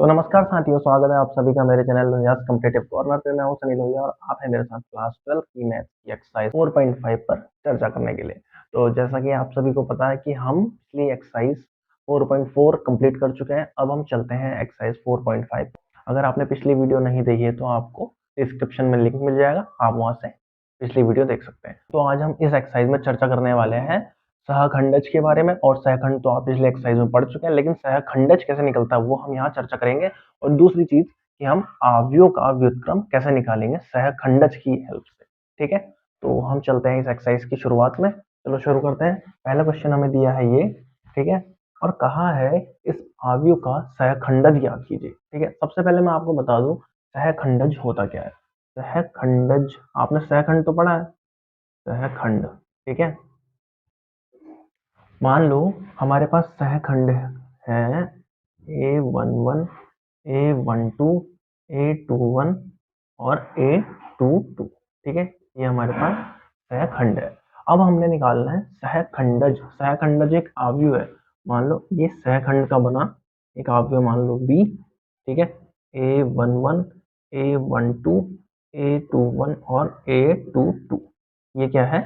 तो नमस्कार साथियों, स्वागत है आप सभी का मेरे चैनल लोहियास कॉम्पिटिटिव कॉर्नर पे। मैं हूं सनी लोहिया और आप हैं मेरे साथ क्लास 12 की मैथ्स की एक्सरसाइज 4.5 पर चर्चा करने के लिए। तो जैसा कि आप सभी को पता है कि हम पिछली एक्सरसाइज 4.4 कंप्लीट कर चुके हैं। अब हम चलते हैं एक्सरसाइज 4.5। अगर आपने पिछली वीडियो नहीं देखी है तो आपको डिस्क्रिप्शन में लिंक मिल जाएगा, आप वहां से पिछली वीडियो देख सकते हैं। तो आज हम इस एक्सरसाइज में चर्चा करने वाले हैं सहखंडज के बारे में। और सहखंड तो आप पिछले एक्सरसाइज में पढ़ चुके हैं, लेकिन सहखंडज कैसे निकलता है वो हम यहाँ चर्चा करेंगे। और दूसरी चीज कि हम आव्यूह का व्युत्क्रम कैसे निकालेंगे सहखंडज की हेल्प से। ठीक है, तो हम चलते हैं इस एक्सरसाइज की शुरुआत में। चलो शुरू करते हैं। पहला क्वेश्चन हमें दिया है ये, ठीक है, और कहा है इस आव्यूह का सहखंडज ज्ञात कीजिए। ठीक है, सबसे पहले मैं आपको बता दूं सहखंडज होता क्या है। सहखंडज, आपने सहखंड तो पढ़ा है, सहखंड। ठीक है, मान लो हमारे पास सहखंड है A11, A12, A21 और A22। ठीक है, ये हमारे पास सहखंड है। अब हमने निकालना है सहखंडज। सहखंडज एक आव्यूह है। मान लो ये सहखंड का बना एक आव्यूह, मान लो B। ठीक है, A11, A12, A21 और A22, ये क्या है,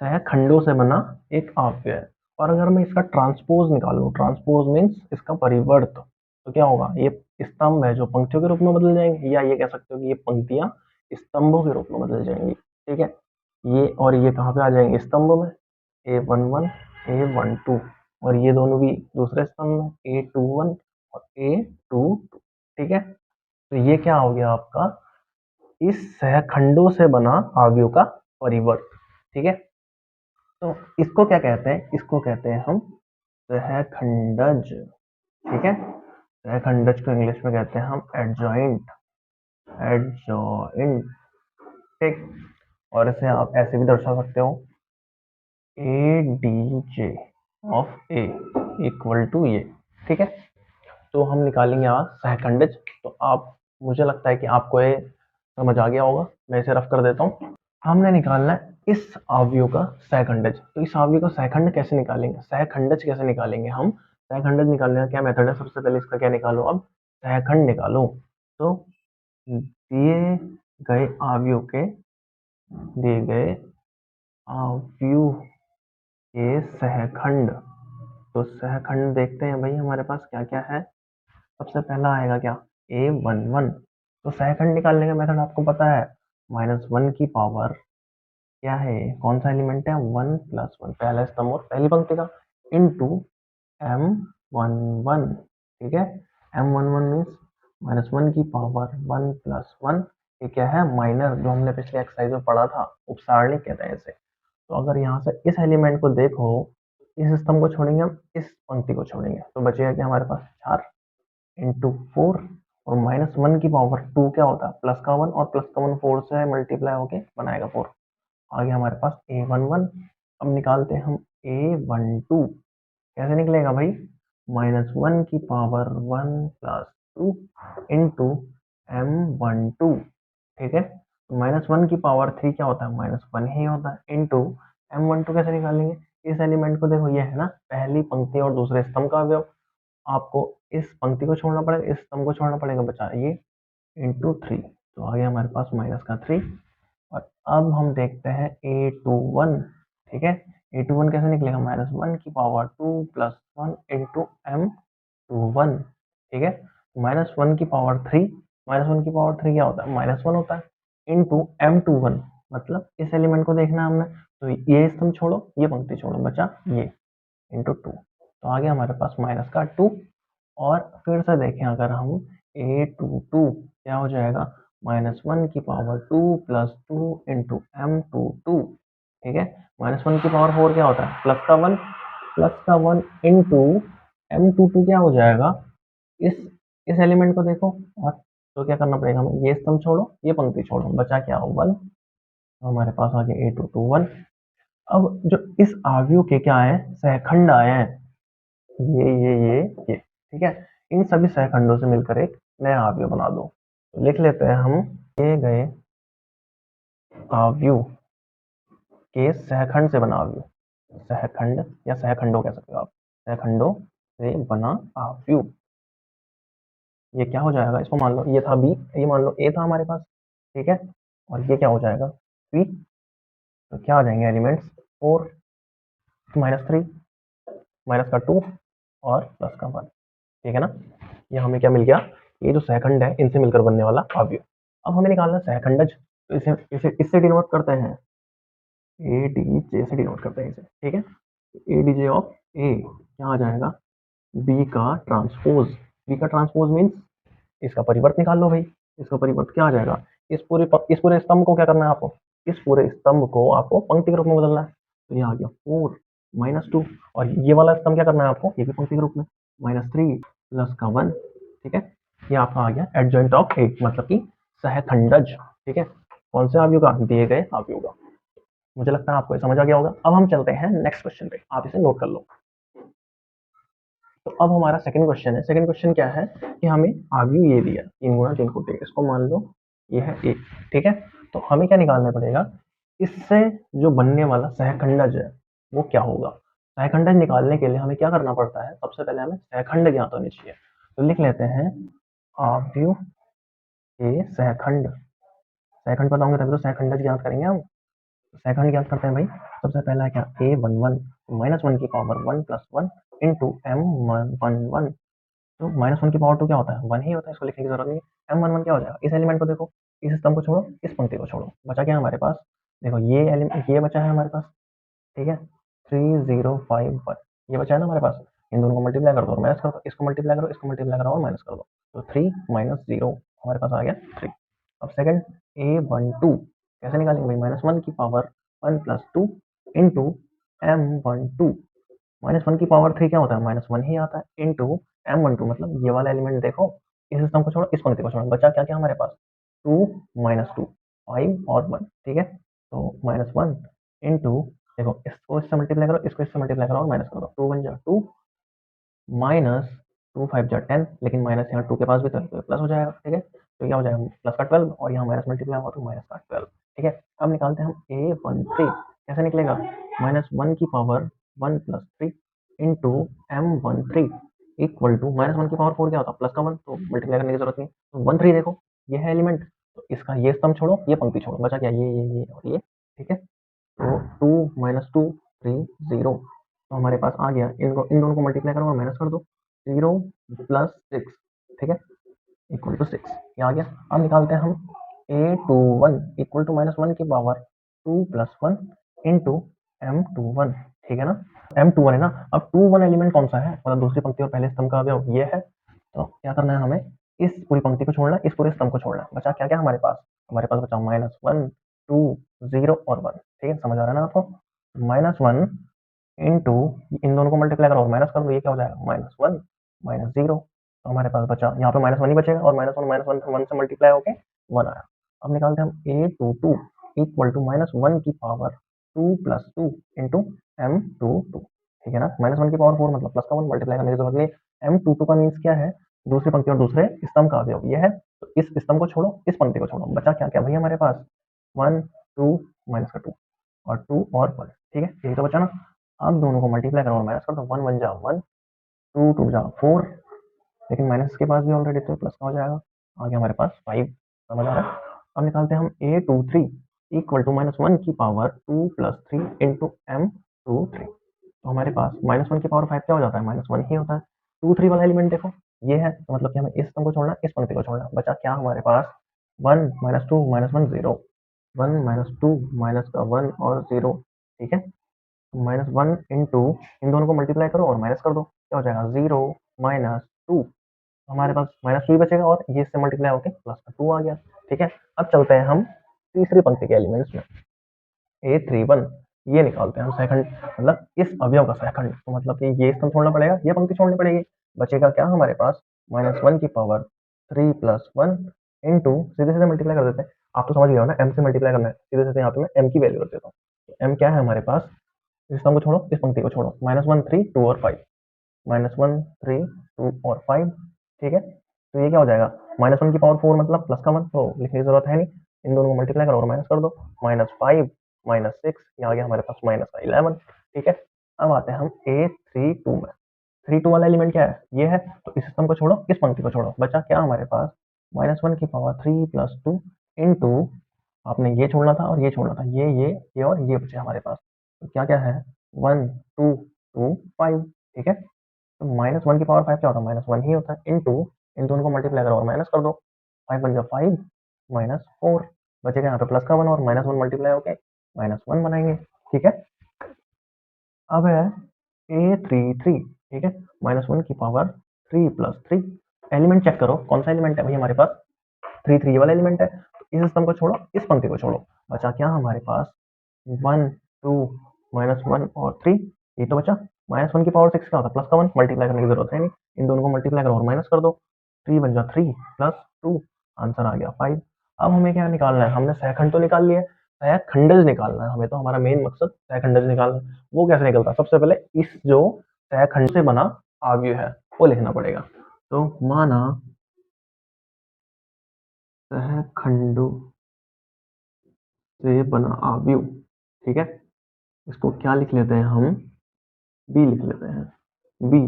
सहखंडों से बना एक आव्यूह है। और अगर मैं इसका ट्रांसपोज निकालूं, ट्रांसपोज मीन्स इसका परिवर्त, तो क्या होगा, ये स्तंभ है जो पंक्तियों के रूप में बदल जाएंगे, या ये कह सकते हो कि ये पंक्तियां स्तंभों के रूप में बदल जाएंगी। ठीक है, ये और ये कहाँ पे आ जाएंगे, स्तंभ में। A11, A12 और ये दोनों भी दूसरे स्तंभ में, A21 और A22। ठीक है, तो ये क्या हो गया आपका, इस सहखंडों से बना आव्यूह का परिवर्त। ठीक है, तो इसको क्या कहते हैं, इसको कहते हैं हम सहखंडज। ठीक है, सहखंडज को इंग्लिश में कहते हैं हम एडजॉइंट, एडजॉइंट। ठीक, और इसे आप ऐसे भी दर्शा सकते हो, A D J of A equal to ये। ठीक है, तो हम निकालेंगे यहाँ सहखंडज। तो आप, मुझे लगता है कि आपको ये समझ आ गया होगा, मैं इसे रफ कर देता हूँ। हमने निकालना है इस आव्यूह का सहखंडज। तो इस आव्यूह का सहखंड कैसे निकालेंगे, सहखंडज कैसे निकालेंगे हम। सहखंडज निकालने का क्या मेथड है, सबसे पहले इसका क्या निकालो, अब सहखंड निकालो। तो दिए गए आव्यूह के, दिए गए आव्यूह के सहखंड, तो सहखंड देखते हैं भाई हमारे पास क्या क्या है। सबसे पहला आएगा क्या, A11। तो सहखंड निकालने का मेथड आपको पता है, -1 की पावर क्या है, कौन सा एलिमेंट है, 1+1, पहला स्तंभ और पहली पंक्ति का, इंटू M11। ठीक है, M11 मीन्स -1 की पावर 1+1। ये क्या है, माइनर, जो हमने पिछले एक्सरसाइज में पढ़ा था, उपसारणिक कहते हैं इसे। तो अगर यहाँ से इस एलिमेंट को देखो, इस स्तंभ को छोड़ेंगे हम, इस पंक्ति को छोड़ेंगे, तो बचेगा क्या हमारे पास, 4 इंटू 4, और -1 की पावर 2 क्या होता है, प्लस का 1, और प्लस का 1 4 से मल्टीप्लाई होके बनाएगा 4। आगे हमारे पास A11। अब निकालते हैं हम A12। कैसे निकलेगा भाई, -1 की पावर 1+2 इंटू M12। ठीक है, -1 की पावर 3 क्या होता है, -1 ही होता है, इंटू M12 कैसे निकालेंगे, इस एलिमेंट को देखो, ये है ना पहली पंक्ति और दूसरे स्तंभ का अवयव। आपको इस पंक्ति को छोड़ना पड़ेगा, इस स्तंभ को छोड़ना पड़ेगा, बचा ये इंटू 3। तो आ गया हमारे पास माइनस का 3। और अब हम देखते हैं A21। ठीक है, A21 कैसे निकलेगा, -1 की पावर 2+1 इंटू M21। ठीक है, -1 की पावर 3, -1 की पावर 3 क्या होता है, -1 होता है, इंटू M21, मतलब इस एलिमेंट को देखना है हमने। तो ये स्तंभ छोड़ो, ये पंक्ति छोड़ो, बचा ये इंटू 2। तो आ गया हमारे पास माइनस का 2। और फिर से देखें अगर हम, A22 क्या हो जाएगा, -1 की पावर 2+2 इंटू M22। ठीक है, -1 की पावर 4 क्या होता है, प्लस का 1 इंटू M22 क्या हो जाएगा, इस इस एलिमेंट को देखो। और तो क्या करना पड़ेगा हमें, ये स्तंभ छोड़ो, ये पंक्ति छोड़ो, बचा क्या, 1। तो हमारे पास आ गया A22 1। अब जो इस आव्यूह के क्या है, सहखंड आए हैं, ये। ठीक है, इन सभी सहखंडों से मिलकर एक नया आव्यूह बना दो। तो लिख लेते हैं हम, दिए गए आव्यूह के सहखंड से बना आव्यूह, सहखंड या सहखंडों कह सकते हो आप, सहखंडों से बना आव्यूह। ये क्या हो जाएगा, इसको मान लो ये था बी, ये मान लो ए था हमारे पास, ठीक है, और ये क्या हो जाएगा बी। तो क्या आ जाएंगे एलिमेंट्स, 4 -3 माइनस का 2 और प्लस का 1, ठीक है ना। ये हमें क्या मिल गया, ये जो सहखंड है इनसे मिलकर बनने वाला अवयव। अब हमें निकालना है सहखंडज, तो इसे इसे इससे डिनोट करते हैं, ए डी जे से डिनोट करते हैं इसे, ठीक है। ए डी जे ऑफ ए क्या आ जाएगा, बी का ट्रांसपोज। बी का ट्रांसपोज मीन्स इसका परिवर्त निकाल लो भाई। इसका परिवर्त क्या आ जाएगा, इस पूरे स्तंभ को क्या करना है आपको, इस पूरे स्तंभ को आपको पंक्ति के रूप में बदलना है। तो ये आ गया 4 -2, और ये वाला स्तंभ क्या करना है आपको, ये भी पंक्ति के रूप में, -3 प्लस का 1, ठीक है। ये आपका आ गया एडजॉइंट ऑफ ए, मतलब कि सहखंडज, ठीक है। कौन से अवयव का, दिए गए अवयव का। मुझे लगता है आपको ये समझ आ गया होगा। अब हम चलते हैं नेक्स्ट क्वेश्चन पे, आप इसे नोट कर लो। तो अब हमारा सेकंड क्वेश्चन है। सेकंड क्वेश्चन क्या है कि हमें अवयव ये दिया 3 गुणा 3 कोटि, इसको मान लो ये है ए, ठीक है। तो हमें क्या निकालना पड़ेगा, इससे जो बनने वाला सहखंडज है वो क्या होगा। सहखंडज निकालने के लिए हमें क्या करना पड़ता है, सबसे पहले हमें सहखंड ज्ञात होने चाहिए। तो लिख लेते हैं अवयव के सहखंड। सहखंड पता होंगे तभी तो सहखंडज ज्ञात करेंगे हम। सेकंड ज्ञात करते हैं भाई। सबसे पहला क्या, ए वन वन, -1 की power 1 + 1 into M one one. तो -1 की पावर 2 क्या होता है, 1 ही होता है, इसको लिखने की जरूरत नहीं है। M11 क्या हो जाएगा, इस एलिमेंट को देखो, इस स्तंभ को छोड़ो, इस पंक्ति को छोड़ो, बचा क्या हमारे पास, देखो ये एलिमेंट, ये बचा है हमारे पास, ठीक है, 3051, ये बचा है ना हमारे पास। इन दोनों को मल्टीप्लाई कर दो और माइनस कर दो, इसको मल्टीप्लाई करो, इसको मल्टीप्लाई करो और माइनस कर दो। तो 3 - 0 हमारे पास आ गया 3। अब सेकंड A12 कैसे निकालेंगे भाई, -1 की पावर 1 + 2 इंटू M12, -1 की पावर 3 क्या होता है, -1 ही आता है, इंटू M12 मतलब ये वाला एलिमेंट देखो, इस स्तंभ को छोड़ो, इस पंक्ति को छोड़ो, बचा क्या क्या हमारे पास, 2 - 2, 5 और 1, ठीक है। तो -1 इंटू, देखो इसको इससे मल्टीप्लाई करो, इसको इससे मल्टीप्लाई करो और माइनस कर दो, 2 1 जा 2 माइनस 2 5 जा 10, लेकिन माइनस यहाँ 2 के पास भी तो है, तो प्लस हो जाएगा, ठीक है। तो क्या हो जाएगा, प्लस का 12 और यहाँ माइनस मल्टीप्लाई होगा तो माइनस का 12, ठीक है। अब निकालते हैं हम A13 कैसे निकलेगा, -1 की power 1 + 3 into M13 equal to -1 की पावर 4 क्या होता है, प्लस का 1, तो मल्टीप्लाई करने की जरूरत नहीं। तो 13 देखो, ये है एलिमेंट, तो इसका ये स्तंभ छोड़ो, ये पंक्ति छोड़ो, बचा क्या, ये और ये, ठीक है। तो 2 - 2 3 0, तो हमारे पास आ गया, इनको इन दोनों को मल्टीप्लाई करो और माइनस कर दो, 0 + 6, ठीक है, इक्वल टू 6, ये आ गया। अब निकालते हैं हम A21 इक्वल टू -1 की पावर 2 + 1 इंटू M21, ठीक है ना। M21 है ना। अब 21 एलिमेंट कौन सा है, मतलब दूसरी पंक्ति और पहले स्तंभ का अवयव ये है। तो क्या करना है हमें, इस पूरी पंक्ति को छोड़ना है, इस पूरे स्तंभ को छोड़ना है, बचा क्या क्या हमारे पास, हमारे पास बचा -1 2 0 और 1, ठीक है, समझ आ रहा है ना आपको। -1 इंटू, इन दोनों को मल्टीप्लाई करो और माइनस कर दो, ये क्या हो जाएगा, -1 -0, तो हमारे पास बचा यहाँ पे -1 ही बचेगा, और -1 1 से मल्टीप्लाई होके 1 आया। अब निकालते हैं हम A22 इक्वल टू -1 की पावर 2 + 2 इंटू M22, ठीक है ना। -1 की पावर 4 मतलब प्लस का 1, मल्टीप्लाई करने की जरूरत नहीं है। M22 का मीन्स क्या है, दूसरी पंक्ति और दूसरे स्तंभ का अवयव ये है। तो इस स्तंभ को छोड़ो, इस पंक्ति को छोड़ो, बचा क्या क्या भाई हमारे पास, 1 2 माइनस का 2 और 2 और 1, ठीक है, यही तो बचा ना। अब दोनों को मल्टीप्लाई करो और माइनस कर दो, 1 1 जा 1, 2 2 जा 4, लेकिन माइनस के पास भी ऑलरेडी तो प्लस का हो जाएगा, आ गया हमारे पास 5, समझ आ रहा है। अब निकालते हैं हम A23 इक्वल टू -1 की पावर 2 + 3 इंटू M23, तो हमारे पास -1 की पावर 5 क्या हो जाता है, -1 ही होता है। 2 3 वाला एलिमेंट देखो, ये है, तो मतलब कि हमें इस स्तंभ को छोड़ना, इस पंक्ति को छोड़ना, बचा क्या हमारे पास, 1 -2 -1 0, 1 -2 माइनस का 1 और 0, ठीक है। -1 इंटू, इन दोनों को मल्टीप्लाई करो और माइनस कर दो, क्या हो जाएगा, 0 -2, हमारे पास -2 ही बचेगा और ये इससे मल्टीप्लाई होके प्लस का 2 आ गया, ठीक है। अब चलते हैं हम तीसरी पंक्ति के एलिमेंट्स में, A31 ये निकालते हैं हम सेकंड, मतलब इस अवयव का सेकंड, तो मतलब कि ये स्तंभ छोड़ना पड़ेगा, ये पंक्ति छोड़नी पड़ेगी, बचेगा क्या हमारे पास, -1 की पावर 3 + 1 इंटू, सीधे सीधे मल्टीप्लाई कर देते हैं, आप तो समझ गए हो ना, m से मल्टीप्लाई करना है, सीधे सीधे यहाँ पे मैं m की वैल्यू रख देता हूँ। m क्या है हमारे पास, इस स्तंभ को छोड़ो, इस पंक्ति को छोड़ो, -1 3 2 और 5, -1 3 2 और 5, ठीक है। तो ये क्या हो जाएगा, -1 की पावर 4 मतलब प्लस का 1, तो लिखने की जरूरत है नहीं, इन दोनों को मल्टीप्लाई करो और माइनस कर दो, -5 -6, ये आ गया हमारे पास -11, ठीक है। अब आते हैं हम A32 में, 3 2 वाला एलिमेंट क्या है, ये है। तो इस स्तंभ को छोड़ो, इस पंक्ति को छोड़ो, बचा क्या हमारे पास -1 की पावर 3 प्लस 2 इंटू, आपने ये छोड़ना था और ये छोड़ना था, ये और ये बचे हमारे पास। तो क्या क्या है 1 2 2 5, ठीक है। तो -1 की पावर 5 क्या होता है, -1 ही होता है, इंटू इन दोनों को मल्टीप्लाई करो और माइनस कर दो, 5 बन जाए 5 -4, बचेगा यहाँ पे प्लस का 1 और -1 मल्टीप्लाई होके -1 बनाएंगे, ठीक है। अब है A33, ठीक है, -1 की पावर 3 प्लस 3, एलिमेंट चेक करो कौन सा एलिमेंट है भाई हमारे पास, 3 ये वाला एलिमेंट है। तो इस स्तंभ को छोड़ो, इस पंक्ति को छोड़ो, बचा क्या हमारे पास 1 2 -1 और 3, ये तो बचा। -1 की पावर 6 क्या होता है, प्लस का 1, मल्टीप्लाई करने की जरूरत है नहीं, इन दोनों को मल्टीप्लाई करो और माइनस कर दो, 3 बन जा 3 प्लस 2, आंसर आ गया 5। अब हमें क्या निकालना है, हमने सहखंड तो निकाल लिया, सहखंडज निकालना है हमें, तो हमारा मेन मकसद सहखंडज निकालना है। वो कैसे निकलता है, सबसे पहले इस जो सहखंड से बना अवयव है वो लिखना पड़ेगा। तो माना सहखंडों से बना अवयव, ठीक है, इसको क्या लिख लेते हैं हम, बी लिख लेते हैं। बी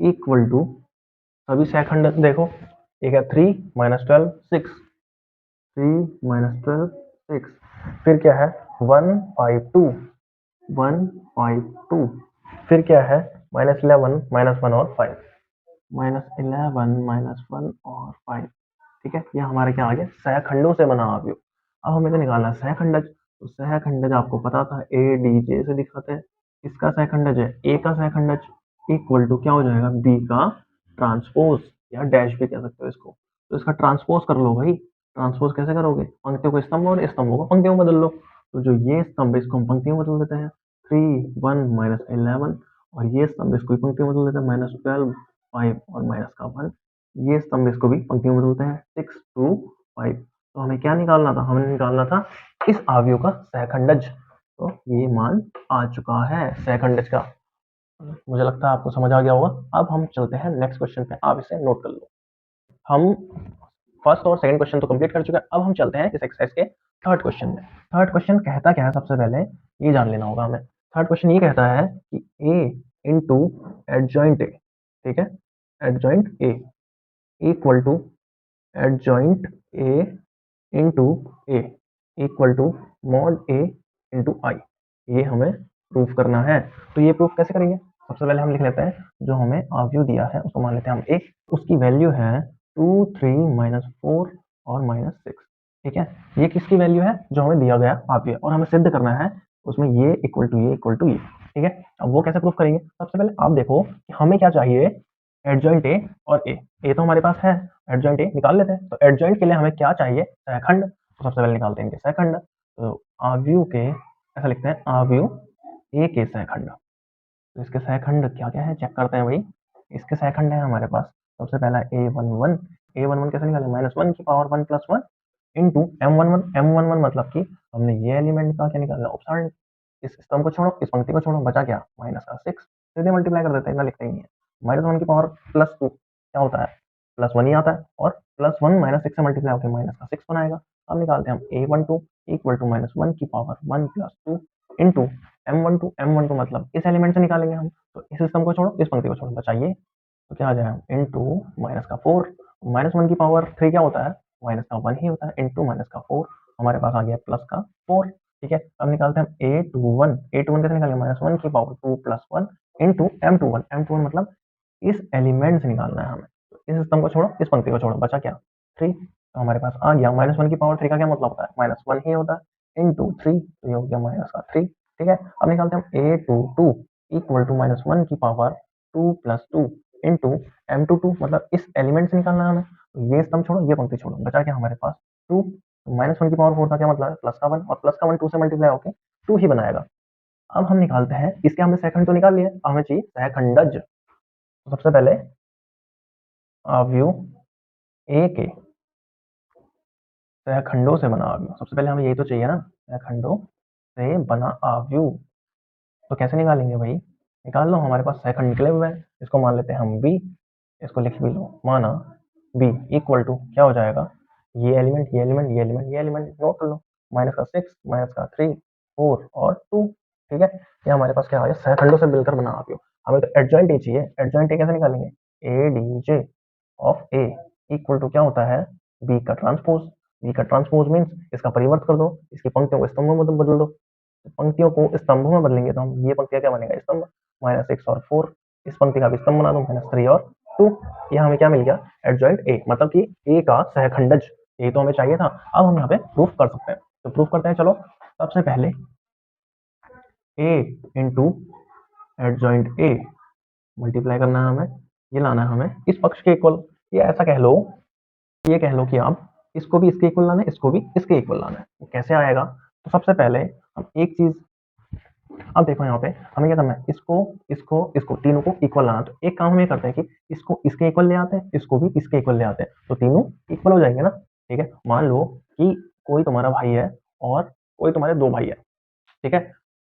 इक्वल टू, सभी सहखंड देखो, एक है 3 -12 6, 3 -12 6, फिर क्या है 1 5 2, 1 5 2, फिर क्या है -11 -1 और 5, -11 -1 और 5, ठीक है। ये हमारे क्या आ गया, सहखंडों से बना अवयव। अब हमें तो निकालना है सहखंडज, तो सहखंडज आपको पता था ए डी जे से दिखाते हैं, इसका सहखंडज है ए का सहखंडज इक्वल टू क्या हो जाएगा, बी का ट्रांसपोज, या डैश भी कह सकते हो इसको। तो इसका ट्रांसपोज कर लो भाई, ट्रांसपोज कैसे करोगे, पंक्तियों को स्तंभ और स्तंभों को पंक्तियों में बदल लो। तो जो ये स्तंभ इसको हम पंक्तियों में बदल देते हैं, 3 1 -11, और ये स्तंभ इसको भी पंक्तियों में बदल देते हैं, -12 5 और माइनस का 1, ये स्तंभ इसको भी पंक्तियों में बदलते हैं, 6 2 5। तो हमें क्या निकालना था, हमें निकालना था इस अवयव का सहखंडज। तो ये मान आ चुका है सहखंडज का, मुझे लगता है आपको समझ आ गया होगा। अब हम चलते हैं नेक्स्ट क्वेश्चन पे, आप इसे नोट कर लो। हम फर्स्ट और सेकंड क्वेश्चन तो कंप्लीट कर चुके हैं, अब हम चलते हैं इस एक्सरसाइज के थर्ड क्वेश्चन में। थर्ड क्वेश्चन कहता क्या है, सबसे पहले ये जान लेना होगा हमें। थर्ड क्वेश्चन ये कहता है कि ए इंटू एडजॉइंट ए, ठीक है, adjoint A equal to adjoint A into A equal to mod A into I, ये हमें प्रूफ करना है। तो ये प्रूफ कैसे करेंगे, सबसे पहले हम लिख लेते हैं जो हमें अवयव दिया है उसको मान लेते हैं हम ए, उसकी वैल्यू है 2 3 -4 और -6, ठीक है। ये किसकी वैल्यू है, जो हमें दिया गया अवयव, और हमें सिद्ध करना है उसमें ये इक्वल टू ये इक्वल टू ये, ठीक है। अब वो कैसे प्रूफ करेंगे, सबसे पहले आप देखो कि हमें क्या चाहिए, एडजॉइंट ए और ए तो हमारे पास है, एडजॉइंट ए निकाल लेते हैं। तो एडजॉइंट के लिए हमें क्या चाहिए, सहखंड, तो सबसे पहले निकालते हैं इनके सहखंड। तो अवयव के, ऐसा लिखते हैं अवयव ए के सहखंड, तो इसके सहखंड क्या क्या है चेक करते हैं भाई। इसके सहखंड है हमारे पास, सबसे पहला a11, a11 कैसे निकाले, -1 की power 1 plus 1 into m11, m11 मतलब कि हमने ये एलिमेंट का क्या निकाला, उपसारण। इस स्तंभ को छोड़ो, इस पंक्ति को छोड़ो, बचा क्या -6, सीधे मल्टीप्लाई कर देते हैं, ना लिखते ही नहीं है। -1 की पावर +2 क्या होता है, +1 ही आता है, और +1 -6 से मल्टीप्लाई होकर -6 बनाएगा। अब निकालते हैं हम a12 इक्वल टू -1 की पावर 1 प्लस 2 इंटू m12 मतलब इस एलिमेंट से निकालेंगे हम। तो इस स्तंभ को छोड़ो, इस पंक्ति को छोड़ो, बचाइए, तो क्या आ जाएगा इंटू -4, -1 की पावर 3 क्या होता है, -1 ही होता है, इंटू -4, हमारे पास आ गया +4, ठीक है। अब निकालते हैं हम a21, a21 कैसे निकालेंगे, -1 की पावर 2 प्लस 1 इंटू m21 मतलब इस एलिमेंट से निकालना है हमें। तो इस स्तंभ को छोड़ो, इस पंक्ति को छोड़ो, बचा क्या 3, तो हमारे पास आ गया -1 की पावर 3 का क्या मतलब होता है, -1 ही होता है, इंटू 3, तो ये हो गया -3, ठीक है। अब निकालते हैं हम a22 इक्वल टू -1 की पावर 2 प्लस 2 इंटू m22 मतलब इस एलिमेंट से निकालना है हमें। तो ये स्तंभ छोड़ो, ये पंक्ति छोड़ो, बचा क्या हमारे पास 2, तो -1 की पावर 4 का क्या मतलब है, प्लस का 1, और प्लस का 1 2 से मल्टीप्लाई होकर 2 ही बनाएगा। अब हम निकालते हैं, इसके हमने सेकंड तो निकाल लिया, हमें चाहिए सहखंडज। तो सबसे पहले अवयव ए के सहखंडों से बना अवयव, सबसे पहले हमें यही तो चाहिए ना, सहखंडों से बना अवयव। तो कैसे निकालेंगे भाई, निकाल लो, हमारे पास सहखंड निकले हुए हैं, इसको मान लेते हैं हम बी, इसको लिख भी लो, माना बी इक्वल टू क्या हो जाएगा, ये एलिमेंट ये एलिमेंट ये एलिमेंट ये एलिमेंट नोट कर लो, -6 -3 4 और 2, ठीक है। ये हमारे पास क्या आ गया, सहखंडों से मिलकर बना अवयव। हमें तो एडजॉइंट ए चाहिए। एडजॉइंट ए कैसे निकालेंगे? A D J of A equal to क्या होता है? बी का ट्रांसपोज। बी का ट्रांसपोज मीन्स इसका परिवर्त कर दो, इसकी पंक्तियों को स्तंभों में बदल दो। पंक्तियों को स्तंभों में बदलेंगे तो हम ये पंक्तियां क्या बनेगा? स्तंभ। -6 और 4, इस पंक्ति का भी स्तंभ बना दो, -3 और 2। ये हमें क्या मिल गया? एडजॉइंट ए, मतलब कि ए का सहखंडज। ये तो हमें चाहिए था। अब हम यहाँ पे प्रूफ कर सकते हैं, तो प्रूफ करते हैं। चलो सबसे पहले ए इंटू एडजॉइंट ए मल्टीप्लाई करना है हमें, ये लाना है हमें इस पक्ष के इक्वल। ये ऐसा कह लो, ये कह लो कि आप इसको भी इसके इक्वल लाना है, इसको भी इसके इक्वल लाना है। वो कैसे आएगा? तो सबसे पहले हम एक चीज, अब देखो यहाँ पे हमें क्या करना है? इसको इसको इसको तीनों को इक्वल लाना। तो एक काम हम ये करते हैं कि इसको इसके इक्वल ले आते हैं, इसको भी इसके इक्वल ले आते हैं, तो तीनों इक्वल हो जाएंगे ना। ठीक है, मान लो कि कोई तुम्हारा भाई है और कोई तुम्हारे दो भाई है। ठीक है,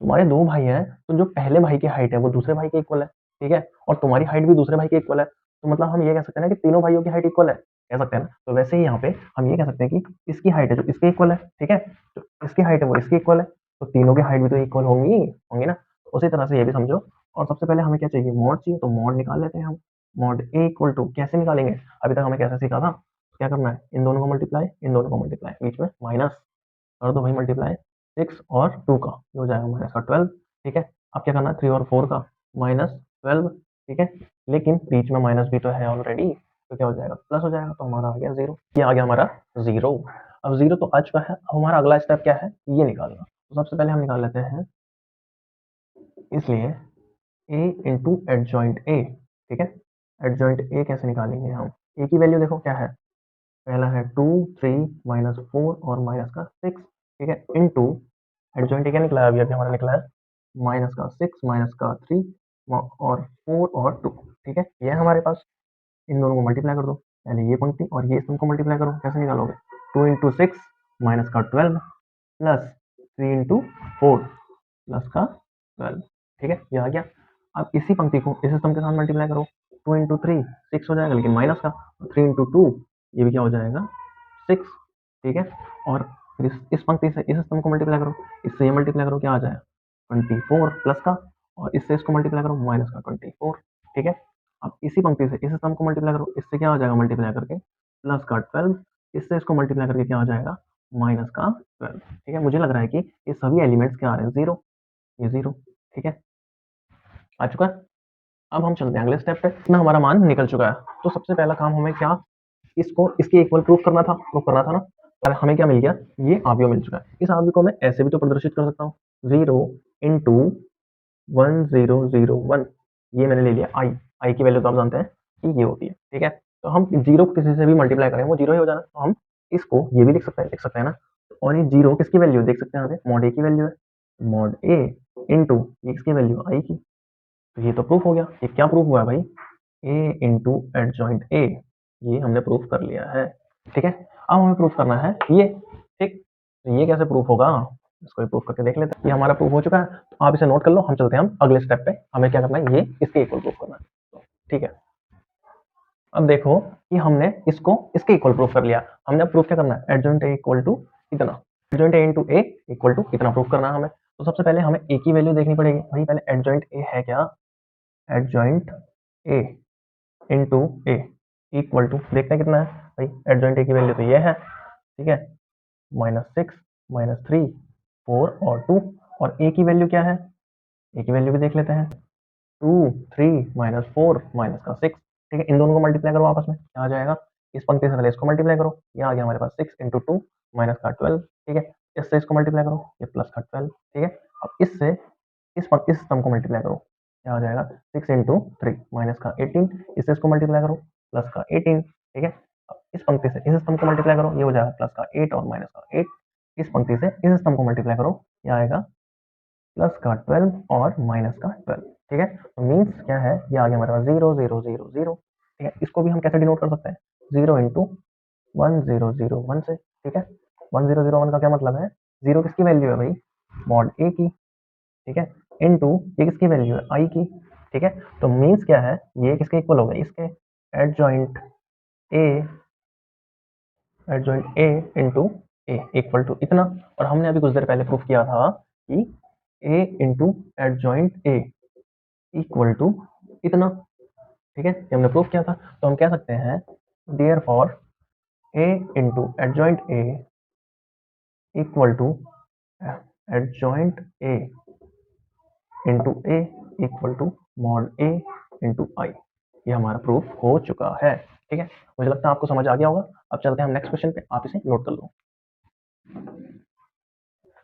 तुम्हारे दो भाई हैं, तो जो पहले भाई की हाइट है वो दूसरे भाई के इक्वल है। ठीक है, और तुम्हारी हाइट भी दूसरे भाई के इक्वल है। तो मतलब हम ये कह सकते हैं ना कि तीनों भाइयों की हाइट इक्वल है, कह सकते हैं ना। तो वैसे ही यहाँ पे हम ये कह सकते हैं कि इसकी हाइट है जो इसके इक्वल है। ठीक है, जो इसकी हाइट है वो इसके इक्वल है, तो तीनों की हाइट भी तो इक्वल होंगी होंगी ना। तो उसी तरह से ये भी समझो। और सबसे पहले हमें क्या चाहिए? मॉड चाहिए, तो मॉड निकाल लेते हैं हम। मॉड ए इक्वल टू कैसे निकालेंगे? अभी तक हमें कैसे सीखा था? क्या करना है? इन दोनों को मल्टीप्लाई, इन दोनों को मल्टीप्लाई, बीच में माइनस कर दो भाई मल्टीप्लाई। 6 और 2 का ये हो जाएगा -12। ठीक है, अब क्या करना है? 3 और 4 का -12। ठीक है, लेकिन बीच में माइनस भी तो है ऑलरेडी, तो क्या हो जाएगा? प्लस हो जाएगा, तो हमारा आ गया 0। ये आ गया हमारा 0। अब 0 तो आ चुका है। अब हमारा अगला स्टेप क्या है? ये निकालना। तो सबसे पहले हम निकाल लेते हैं, इसलिए a इंटू एडजॉइंट ए। ठीक है, एडजॉइंट ए कैसे निकालेंगे हम? ए की वैल्यू देखो क्या है? पहला है 2, 3, -4 और माइनस का 6। ठीक है, इनटू एडजॉइंट क्या निकला है? अभी अभी हमारा निकला है -6 -3 और 4 और 2। ठीक है, ये है हमारे पास। इन दोनों को मल्टीप्लाई कर दो, पहले ये पंक्ति और ये इसको मल्टीप्लाई करो। कैसे निकालोगे? 2 इंटू 6 -12 प्लस 3 इंटू 4 प्लस का 12। ठीक है, ये आ गया। अब इसी पंक्ति को इस स्तंभ के साथ मल्टीप्लाई करो। 2 इंटू 3 6 हो जाएगा, लेकिन माइनस का। 3 इंटू 2 ये भी क्या हो जाएगा? 6। ठीक है, और फिर इस पंक्ति से इस स्तंभ को मल्टीप्लाई करो, इससे ये मल्टीप्लाई करो, क्या आ जाएगा? 24 प्लस का, और इससे इसको मल्टीप्लाई करो माइनस का 24। ठीक है, अब इसी पंक्ति से इस स्तंभ को मल्टीप्लाई करो, इससे क्या हो जाएगा मल्टीप्लाई करके? प्लस का 12, इससे इसको मल्टीप्लाई करके क्या हो जाएगा? माइनस का 12। ठीक है, मुझे लग रहा है कि ये सभी एलिमेंट्स क्या आ रहे हैं? 0, ये 0। ठीक है, आ चुका है। अब हम चलते हैं अगले स्टेप पे। इसमें हमारा मान निकल चुका है, तो सबसे पहला काम हमें क्या? इसको इसके इक्वल प्रूफ करना था ना। और हमें क्या मिल गया? ये आव्यूह मिल चुका है। इस आव्यूह को मैं ऐसे भी तो प्रदर्शित कर सकता हूँ, 0 इंटू 1001। ये मैंने ले लिया आई। आई की वैल्यू तो आप जानते हैं कि ये होती है। ठीक है, तो हम 0 को किसी से भी मल्टीप्लाई करें वो 0 ही हो जाना। तो हम इसको ये भी लिख सकते हैं ना। और ये 0 किसकी वैल्यू देख सकते हैं? यहाँ पे मॉड ए की वैल्यू है, मॉड ए इंटू ये किसकी वैल्यू? आई की। तो ये तो प्रूफ हो गया। ये क्या प्रूफ हुआ है भाई? ए इंटू एडजॉइंट ए, ये हमने प्रूफ कर लिया है। ठीक है, अब हमें प्रूफ करना है ये। ठीक, तो ये कैसे प्रूफ होगा? इसको भी प्रूफ करके देख लेते हैं। ये हमारा प्रूफ हो चुका है, तो आप इसे नोट कर लो। हम चलते हैं हम अगले स्टेप पे। हमें क्या करना है? ये इसके इक्वल प्रूफ करना है। तो ठीक है, अब देखो कि हमने इसको इसके इक्वल प्रूफ कर लिया। हमने अब प्रूफ क्या करना है? एडजॉइंट ए इक्वल टू इतना, adjoint A into A equal to इतना प्रूफ करना है हमें। तो सबसे पहले हमें ए की वैल्यू देखनी पड़ेगी भाई। पहले एडजॉइंट ए है क्या? Adjoint A into A equal to, देखते हैं कितना है भाई। एडजॉइंट ए की वैल्यू तो ये है। ठीक है, -6 -3 4 और 2। और ए की वैल्यू क्या है? ए की वैल्यू भी देख लेते हैं, 2 3 -4 माइनस का 6। ठीक है, इन दोनों को मल्टीप्लाई करो आपस में, क्या आ जाएगा? इस पंक्ति से पहले इसको मल्टीप्लाई करो, ये आ गया हमारे पास 6 इंटू 2 माइनस का 12। ठीक है, इससे इसको मल्टीप्लाई करो, ये प्लस का 12। ठीक है, अब इससे इस सम को मल्टीप्लाई करो, क्या हो जाएगा? 6 इंटू 3 माइनस का 18। इससे इसको मल्टीप्लाई करो, प्लस का 18। ठीक है, अब इस पंक्ति से इस स्तंभ को मल्टीप्लाई करो, ये हो जाएगा प्लस का 8 और माइनस का 8। इस पंक्ति से इस स्तंभ को मल्टीप्लाई करो, ये आएगा प्लस का 12 और माइनस का 12। ठीक है, तो मीन्स क्या है? ये आ गया हमारे पास 0 0 0 0। ठीक है, इसको भी हम कैसे डिनोट कर सकते हैं? 0 इंटू 1001 से। ठीक है, 1001 का क्या मतलब है? 0 किसकी वैल्यू है भाई? मॉड ए की। ठीक है, इनटू ये किसकी वैल्यू है? आई की। ठीक है, तो मीन्स क्या है? ये किसके इक्वल हो गए? इसके। Adjoint A, adjoint A into A equal to इतना। और हमने अभी कुछ देर पहले प्रूफ किया था कि A into adjoint A equal to इतना, ठीक है, ये हमने प्रूफ किया था। तो हम कह सकते हैं therefore A into adjoint A equal to adjoint A into A equal to mod A into I. ये हमारा प्रूफ हो चुका है, ठीक है। मुझे लगता है आपको समझ आ गया होगा। अब चलते हैं हम नेक्स्ट क्वेश्चन पे, आप इसे नोट कर लो।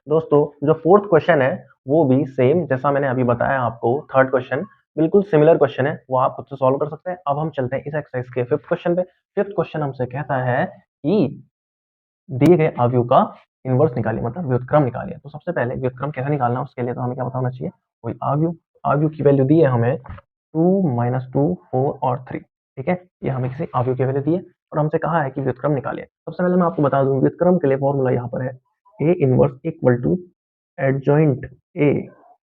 दोस्तों जो फोर्थ क्वेश्चन है वो भी सेम जैसा मैंने अभी बताया आपको, थर्ड क्वेश्चन बिल्कुल सिमिलर क्वेश्चन है, वो आप खुद से सॉल्व कर सकते हैं। अब हम चलते हैं इस एक्सरसाइज के फिफ्थ क्वेश्चन पे। फिफ्थ क्वेश्चन हमसे कहता है कि दिए गए अवयव का इनवर्स निकालिए, मतलब व्युत्क्रम निकालिए। तो सबसे पहले व्युत्क्रम कैसे निकालना है उसके लिए तो हमें क्या पता होना चाहिए, कोई अवयव, अवयव की वैल्यू दी है हमें 2 - 2 4 और 3, ठीक है। ये हमें किसी अवयव की वैल्यू दी है और हमसे कहा है कि व्युत्क्रम निकालिए। सबसे पहले मैं आपको बता दूं व्युत्क्रम के लिए फॉर्मूला यहाँ पर है A inverse equal to adjoint A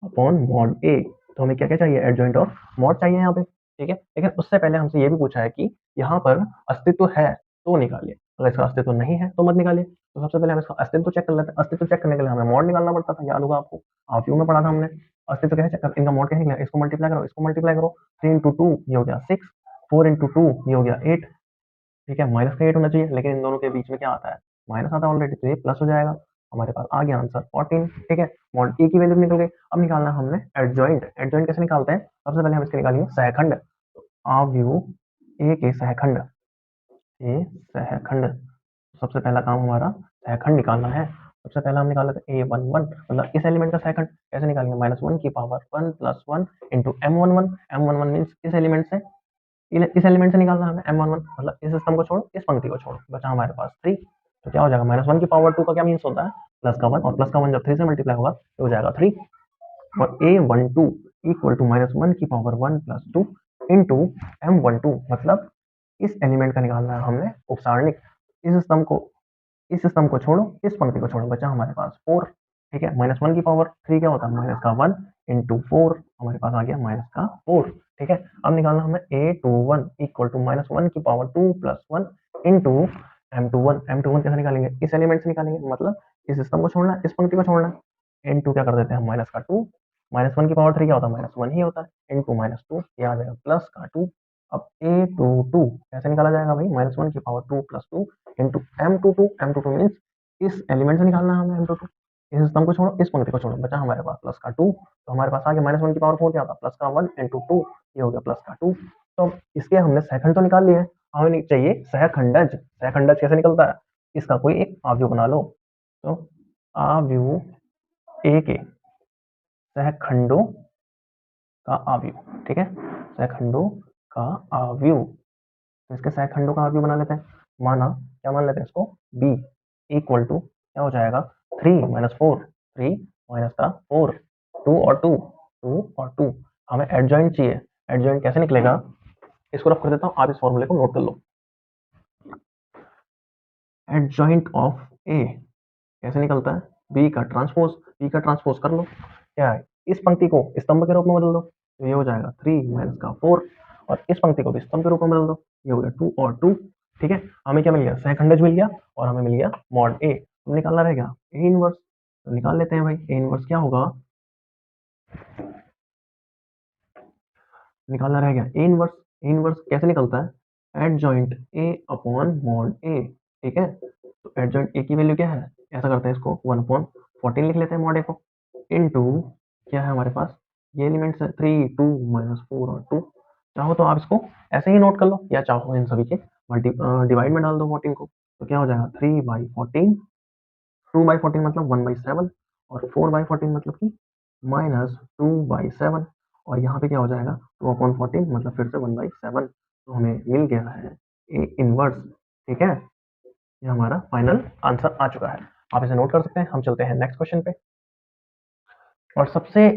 upon mod A. तो हमें क्या क्या चाहिए, एडजॉइंट और मॉड चाहिए यहाँ पे, ठीक है। लेकिन उससे पहले हमसे ये भी पूछा है कि यहाँ पर अस्तित्व है तो निकालिए, अगर इसका अस्तित्व नहीं है तो मत निकालिए। तो सबसे पहले हम इसका अस्तित्व चेक कर लेते हैं। अस्तित्व चेक करने के लिए हमें मॉड निकालना पड़ता था, याद होगा आपको, आरटीयू में पढ़ा था हमने। अस्तित्व कैसे चेक कर, इनका मॉड कैसे निकलेगा, इसको मल्टीप्लाई करो, इसको मल्टीप्लाई करो, 3 × 2 ये हो गया 6, 4 × 2 ये हो गया 8, ठीक है। माइनस का 8 होना चाहिए, लेकिन इन दोनों के बीच में क्या आता है, माइनस आता है ऑलरेडी, तो ये प्लस हो जाएगा। हमारे पास आ गया आंसर 14, ठीक है। मॉड ए की वैल्यू निकल गई। अब निकालना हमने एडजॉइंट। एडजॉइंट कैसे निकालते हैं, सबसे पहले हम इसके निकालेंगे सहखंड। अवयव ए के सहखंड, ए सहखंड, सबसे पहला काम हमारा सहखंड निकालना है। सबसे पहला हम निकाल लेते हैं a11, मतलब इस एलिमेंट का सहखंड कैसे निकालेंगे, -1 की power 1 + 1 into m11। m11 means इस एलिमेंट से, इस एलिमेंट से निकालना है हमें m11, मतलब इस स्तंभ को छोड़ो, इस पंक्ति को छोड़ो, बचा हमारे पास 3। तो क्या हो जाएगा, -1 की पावर 2 का क्या मीन्स होता है, प्लस का 1, और प्लस का 1 जब 3 से मल्टीप्लाई होगा तो हो जाएगा 3। और a12 इक्वल टू -1 की पावर 1 + 2 इंटू m12, मतलब इस एलिमेंट का निकालना है हमने उपसारणिक। इस स्तंभ को छोड़ो, इस पंक्ति को छोड़ो, बचा हमारे पास 4, ठीक है। -1 की पावर 3 क्या होता है, माइनस का 1 इंटू 4, हमारे पास आ गया माइनस का 4, ठीक है। अब निकालना हमें a21 इक्वल टू -1 की पावर 2 + 1 इंटू m21। m21 कैसे निकालेंगे, इस एलिमेंट से निकालेंगे, मतलब इस स्तंभ को छोड़ना है, इस पंक्ति को छोड़ना है। इंटू क्या कर देते हैं, माइनस का 2, -1 की पावर 3 क्या होता है, -1 ही होता है, इंटू -2 ये आ जाएगा प्लस का 2। अब a22 कैसे निकाला जाएगा भाई, -1 की power 2 + 2 into m22। m22 means इस एलिमेंट से निकालना है हमें m22, इस स्तंभ को छोड़ो, इस पंक्ति को छोड़ो, बचा हमारे पास प्लस का 2। तो हमारे पास आ गया -1 की पावर 4 क्या होता है, प्लस का 1 इंटू 2 ये हो गया प्लस का 2। तो इसके हमने सहखंड तो निकाल लिए हैं, हमें चाहिए सहखंडज। सहखंडज कैसे निकलता है, इसका कोई एक अवयव बना लो। तो अवयव ए के सहखंडों का अवयव, ठीक है, सहखंडों का अवयव। तो इसके सहखंडों का अवयव बना लेते हैं। माना क्या मान लेते हैं इसको, b इक्वल टू क्या हो जाएगा, 3 - 4, 3 माइनस का 4, 2 और 2, 2 और 2। हमें एडजॉइंट चाहिए। एडजॉइंट कैसे निकलेगा, इसको रफ कर देता हूँ, आप इस फॉर्मूले को नोट कर लो। एडजॉइंट ऑफ ए कैसे निकलता है, बी का ट्रांसपोज, बी का ट्रांसपोज कर लो, क्या है, इस पंक्ति को स्तंभ के रूप में बदल दो, तो ये हो जाएगा 3 माइनस का 4, और इस पंक्ति को भी स्तंभ के रूप में बदल दो, ये हो गया 2 और 2, ठीक है। हमें क्या मिल गया, सहखंडज मिल गया, और हमें मिल गया मॉड ए। तो निकालना रहेगा ए इनवर्स, तो निकाल लेते हैं भाई। ए इनवर्स क्या होगा, निकालना रहेगा ए इनवर्स। ए इनवर्स कैसे निकलता है, एडजॉइंट ए अपॉन मॉड ए, ठीक है। तो एडजॉइंट ए की वैल्यू क्या है, ऐसा करते हैं इसको 1/14 लिख लेते हैं मॉड ए को, इनटू क्या है हमारे पास, ये एलिमेंट्स है 3 2 -4 और 2। चाहो तो आप इसको ऐसे ही नोट कर लो, या चाहो इन सभी के मल्टी डिवाइड में डाल दो 14 को, तो क्या हो जाएगा 3/14, 2/14 मतलब 1/7, और 4/14 मतलब कि -2/7, और यहाँ पे क्या हो जाएगा 2/14 मतलब फिर से 1/7। तो हमें मिल गया है ए इनवर्स, ठीक है। ये हमारा फाइनल आंसर आ चुका है, आप इसे नोट कर सकते हैं। हम चलते हैं नेक्स्ट क्वेश्चन पे। और सबसे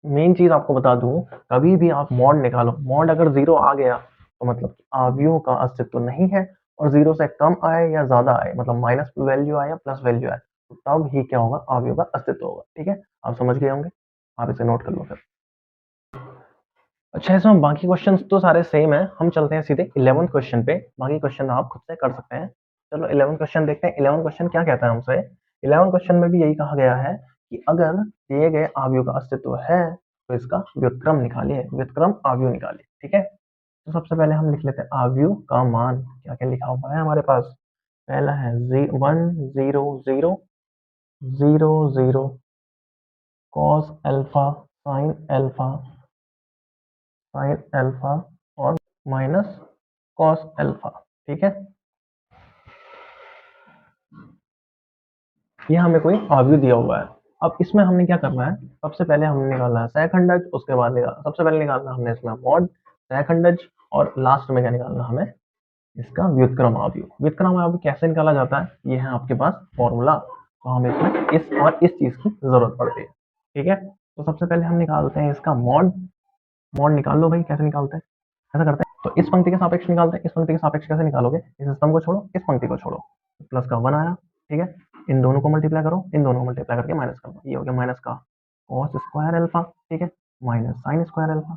मेन चीज आपको बता दूं, कभी भी आप मॉड निकालो, मॉड अगर 0 आ गया तो मतलब अवयवों का अस्तित्व नहीं है, और 0 से कम आए या ज्यादा आए, मतलब माइनस वैल्यू आए या प्लस वैल्यू आए, तो तब ही क्या होगा, अवयव का अस्तित्व होगा, ठीक है। आप समझ गए होंगे, आप इसे नोट कर लो फिर। अच्छा, इसमें बाकी क्वेश्चंस तो सारे सेम है, हम चलते हैं सीधे 11th क्वेश्चन पे। बाकी क्वेश्चन आप खुद से कर सकते हैं। चलो 11th क्वेश्चन देखते हैं। 11th क्वेश्चन क्या कहता है हमसे, 11th क्वेश्चन में भी यही कहा गया है कि अगर दिए गए अवयव का अस्तित्व है तो इसका व्युत्क्रम निकालिए, व्युत्क्रम आव्यूह निकालिए। ठीक है, तो सबसे पहले हम लिख लेते हैं आव्यूह का मान। क्या क्या लिखा हुआ है हमारे पास? पहला है 1 0 0 0 0 cos अल्फा sin अल्फा और माइनस cos अल्फा। ठीक है, ये हमें कोई आव्यूह दिया हुआ है। अब इसमें हमने क्या करना है, सबसे पहले हमने निकालना है सहखंडज, उसके बाद सबसे पहले निकालना हमने इसमें मॉड सहखंडज, और लास्ट में क्या निकालना हमें, इसका व्युत्क्रम आव्यूह। व्युत्क्रम आव्यूह कैसे निकाला जाता है, ये है आपके पास फॉर्मूला। तो हमें इसमें इस और इस चीज की जरूरत पड़ती है। ठीक है, तो सबसे पहले हम निकालते हैं इसका मॉड। मॉड निकाल लो भाई, कैसे निकालते हैं, ऐसा करते हैं तो इस पंक्ति के सापेक्ष निकालते हैं। इस पंक्ति के सापेक्ष कैसे निकालोगे, इस स्तंभ को छोड़ो, इस पंक्ति को छोड़ो, प्लस का 1 आया। ठीक है, इन दोनों को मल्टीप्लाई करो, इन दोनों को मल्टीप्लाई करके माइनस कर दो, ये हो गया माइनस का cos स्क्वायर अल्फा। ठीक है, माइनस sin स्क्वायर अल्फा।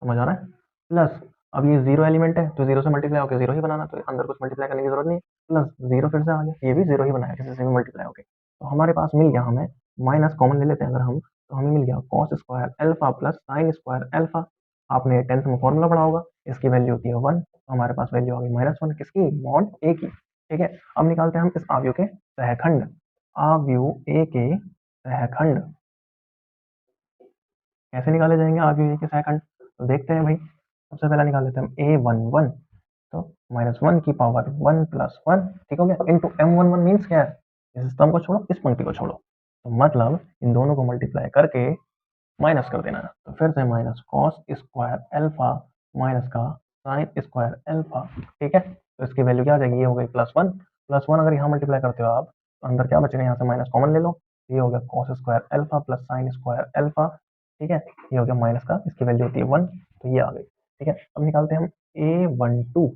समझ आ रहा है? प्लस अब ये जीरो एलिमेंट है तो जीरो से मल्टीप्लाई होकर जीरो ही बनाना, तो अंदर कुछ मल्टीप्लाई करने की जरूरत नहीं। प्लस जीरो फिर से आ गया, ये भी जीरो ही बनाया किसी से भी मल्टीप्लाई होकर। तो हमारे पास मिल गया, हमें माइनस कॉमन ले लेते हैं अगर हम, तो हमें मिल गया cos square alpha plus sin square alpha. आपने 10th में फॉर्मूला पढ़ा होगा, इसकी वैल्यू होती है 1, तो हमारे पास वैल्यू आ गई -1 किसकी, मॉड ए की। ठीक है, अब निकालते हैं हम इस आव्यूह के सहखंड। आव्यूह ए के सहखंड कैसे निकाले जाएंगे, आव्यूह ए के सहखंड, तो देखते हैं भाई। सबसे पहला निकाल लेते हैं हम a11, तो -1 की पावर 1 + 1। ठीक हो गया, इंटू m11 मीन्स क्या है, इस स्तंभ को छोड़ो, इस पंक्ति को छोड़ो, तो मतलब इन दोनों को मल्टीप्लाई करके माइनस कर देना है। तो फिर से minus cos square alpha minus का sin स्क्वायर अल्फा। ठीक है, तो इसकी वैल्यू क्या आ जाएगी, ये हो गई +1। +1 अगर यहाँ मल्टीप्लाई करते हो आप, तो अंदर क्या बचेगा, यहाँ से माइनस कॉमन ले लो, ये हो गया cos square alpha plus sin square alpha. ठीक है, ये हो गया माइनस का, इसकी वैल्यू होती है 1, तो ये आ गई। ठीक है, अब निकालते हैं हम a12।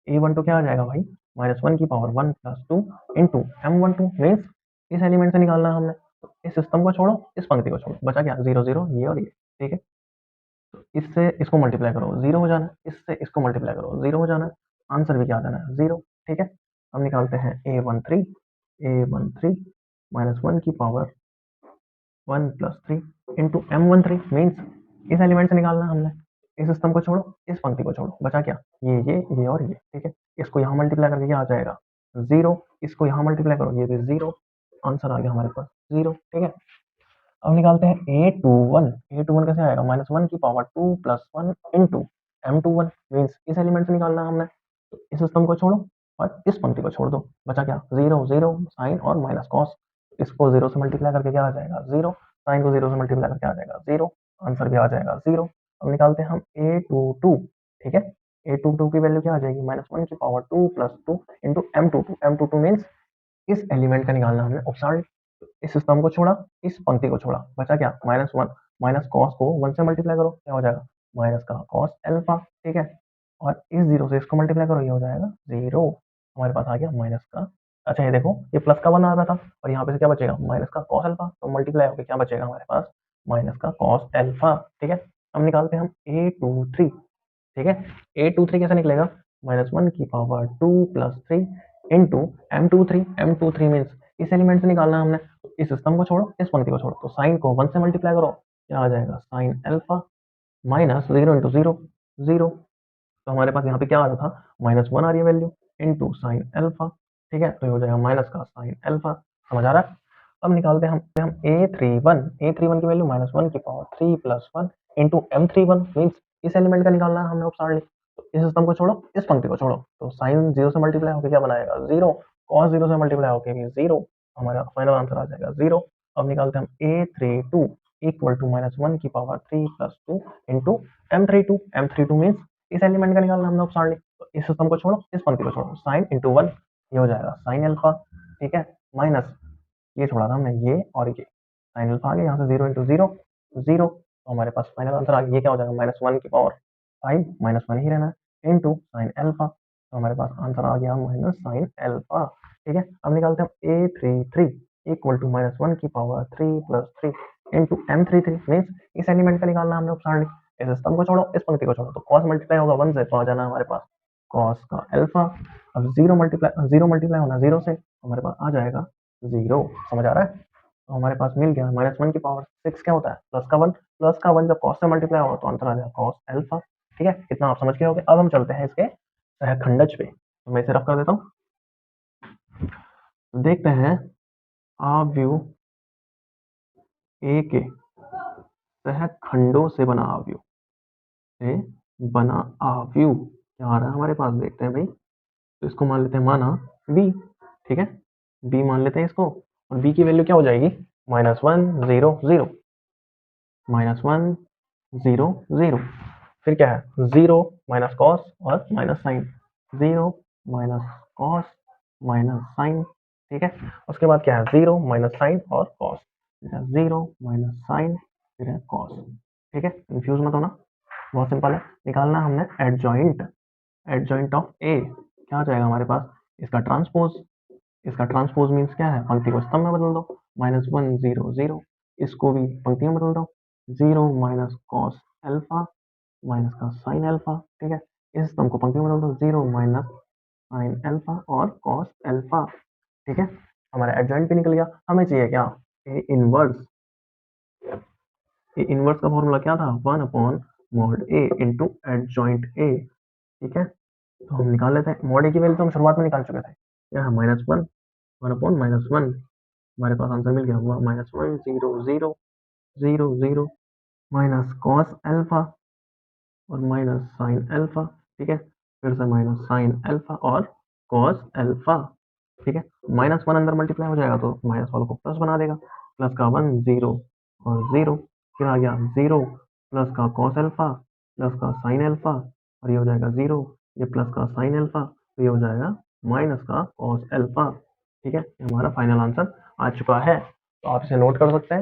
a12 क्या आ जाएगा भाई, -1 की पावर 1 + 2 इंटू m12 मीन्स इस एलिमेंट से निकालना है हमने, तो इस सिस्टम को छोड़ो, इस पंक्ति को छोड़ो, बचा क्या 0 0 ये और ये। ठीक है, तो इससे इसको मल्टीप्लाई करो, 0 हो जाना है, इससे इसको मल्टीप्लाई करो, 0 हो जाना है, आंसर भी क्या आ जाना है, 0। ठीक है, अब निकालते हैं a13। a13 -1 की पावर 1 + 3 इंटू m13 मीन्स इस एलिमेंट से निकालना है हमने, इस स्तंभ को छोड़ो, इस पंक्ति को छोड़ो, बचा क्या, ये और ये। ठीक है, इसको यहाँ मल्टीप्लाई करके क्या आ जाएगा 0, इसको यहाँ मल्टीप्लाई करो, ये भी 0, आंसर आ गया हमारे पास 0। ठीक है, अब निकालते हैं a21। a21 कैसे आएगा, -1 की पावर 2 + 1 इंटू m21 मीन्स इस एलिमेंट से निकालना है हमने, तो इस स्तंभ को छोड़ो और इस पंक्ति को छोड़ दो, बचा क्या 0 0 साइन और माइनस कॉस। इसको 0 से मल्टीप्लाई करके क्या आ जाएगा 0, साइन को 0 से मल्टीप्लाई करके आ जाएगा 0, आंसर भी आ जाएगा 0। अब निकालते हैं हम a22। ठीक है, a22 की वैल्यू क्या आ जाएगी, -1 की पावर 2 + 2 इंटू m22 मीन्स इस एलिमेंट का निकालना हमने अपसारण। इस स्तंभ को छोड़ा, इस पंक्ति को छोड़ा, बचा क्या -1, माइनस कॉस को 1 से मल्टीप्लाई करो, क्या हो जाएगा माइनस का कॉस अल्फा। ठीक है, और इस 0 से इसको मल्टीप्लाई करो, ये हो जाएगा 0, हमारे पास आ गया माइनस का। अच्छा, ये देखो, ये प्लस का 1 आ रहा था और यहाँ पे से क्या बचेगा माइनस का कॉस अल्फा, तो मल्टीप्लाई होकर क्या बचेगा हमारे पास माइनस का कॉस अल्फा। ठीक है, अब निकालते हैं हम a23। ठीक है, a23 कैसे निकलेगा, -1 की पावर 2 + 3 इंटू m23 मीन्स इस एलिमेंट से निकालना है हमने, तो इस स्तंभ को छोड़ो, इस पंक्ति को छोड़ो, तो साइन को 1 से मल्टीप्लाई करो, क्या आ जाएगा साइन अल्फा माइनस 0 इंटू 0 0। तो हमारे पास यहाँ पे क्या आ रहा था -1 आ रही है वैल्यू इंटू साइन अल्फा। ठीक है, तो ये हो जाएगा माइनस का साइन अल्फा। समझ आ रहा है? अब निकालते हैं हम a31 की वैल्यू -1 की पावर 3 + 1 इंटू m31 मीन्स इस एलिमेंट का निकालना है हमने अपसारणी, तो इस स्तंभ को छोड़ो, इस पंक्ति को छोड़ो, तो साइन 0 से मल्टीप्लाई होकर क्या बनाएगा 0, कॉस 0 से मल्टीप्लाई होकर भी 0, हमारा फाइनल आंसर आ जाएगा 0। अब निकालते हैं हम a32 इक्वल टू -1 की पावर 3 + 2 इंटू m32 मीन्स इस एलिमेंट का निकालना हमने अपसारणी, तो इस स्तंभ को छोड़ो, इस पंक्ति को छोड़ो, साइन इंटू 1, ये हो जाएगा साइन अल्फा। ठीक है, माइनस ये छोड़ा था हमने, ये और ये साइन अल्फा आ गया, यहाँ से 0 इंटू 0 0, तो हमारे पास फाइनल आंसर आ गया, ये क्या हो जाएगा -1 की पावर 5 -1 ही रहना है इंटू साइन अल्फा, तो हमारे पास आंसर आ गया माइनस साइन अल्फा। ठीक है, अब निकालते हैं a33 इक्वल टू -1 की पावर 3 + 3 इंटू m33 मीन्स इस एलिमेंट का निकालना हमने अपसारणी, इस स्तंभ को छोड़ो, इस पंक्ति को छोड़ो, तो कॉस मल्टीप्लाई होगा 1 से, तो आ जाना हमारे पास कॉस का अल्फा। अब 0 मल्टीप्लाई होना 0 से, हमारे पास आ जाएगा 0। समझ आ रहा है? तो हमारे पास मिल गया -1 की पावर 6 क्या होता है प्लस का 1 जब कॉस से मल्टीप्लाई होगा तो आंसर आ जाएगा कॉस अल्फा। ठीक है, इतना आप समझ गए होगे। अब हम चलते हैं इसके सहखंडज पे, तो मैं इसे रफ कर देता हूँ। तो देखते हैं आव्यूह ए के सहखंडों से बना आव्यूह से बना आव्यूह क्या आ रहा है हमारे पास, देखते हैं भाई। तो इसको मान लेते हैं माना बी। ठीक है, बी मान लेते हैं इसको, और बी की वैल्यू क्या हो जाएगी -1 0 0, -1 0 0। फिर क्या है 0 माइनस कॉस और minus sine, 0 minus cos minus sine. ठीक है, उसके बाद क्या है 0 माइनस साइन और कॉस, 0 माइनस साइन फिर है कॉस। ठीक है, कंफ्यूज मत होना, बहुत सिंपल है। निकालना हमने एडजॉइंट ऑफ ए, क्या आ जाएगा हमारे पास इसका ट्रांसपोज। इसका ट्रांसपोज मीन्स क्या है, पंक्ति को स्तंभ में बदल दो, -1 0 0, इसको भी पंक्ति में बदल दो, 0 माइनस कॉस अल्फा माइनस का साइन अल्फा। ठीक है, इस स्तंभ को पंक्ति में बदल दो, 0 माइनस साइन अल्फा और कॉस अल्फा। ठीक है, हमारा एडजॉइंट भी निकल गया। हमें चाहिए क्या, ए इनवर्स। ए इनवर्स का फॉर्मूला क्या था, 1/mod A into adjoint A. ठीक है, तो हम निकाल लेते हैं। मॉड ए की वैल्यू तो हम शुरुआत में निकाल चुके थे, क्या है -1 1/-1, हमारे पास आंसर मिल गया हुआ -1 0 0 0 0 माइनस कॉस अल्फा और माइनस साइन अल्फा। ठीक है, फिर से माइनस साइन अल्फा और कॉस अल्फा। ठीक है, -1 अंदर मल्टीप्लाई हो जाएगा तो माइनस वालों को प्लस बना देगा, प्लस का 1 0 और 0, फिर आ गया 0 प्लस का कॉस अल्फा प्लस का साइन अल्फा, और ये हो जाएगा 0, ये प्लस का साइन अल्फा, तो ये हो जाएगा माइनस का कॉस अल्फा। ठीक है, ये हमारा फाइनल आंसर आ चुका है, तो आप इसे नोट कर सकते हैं।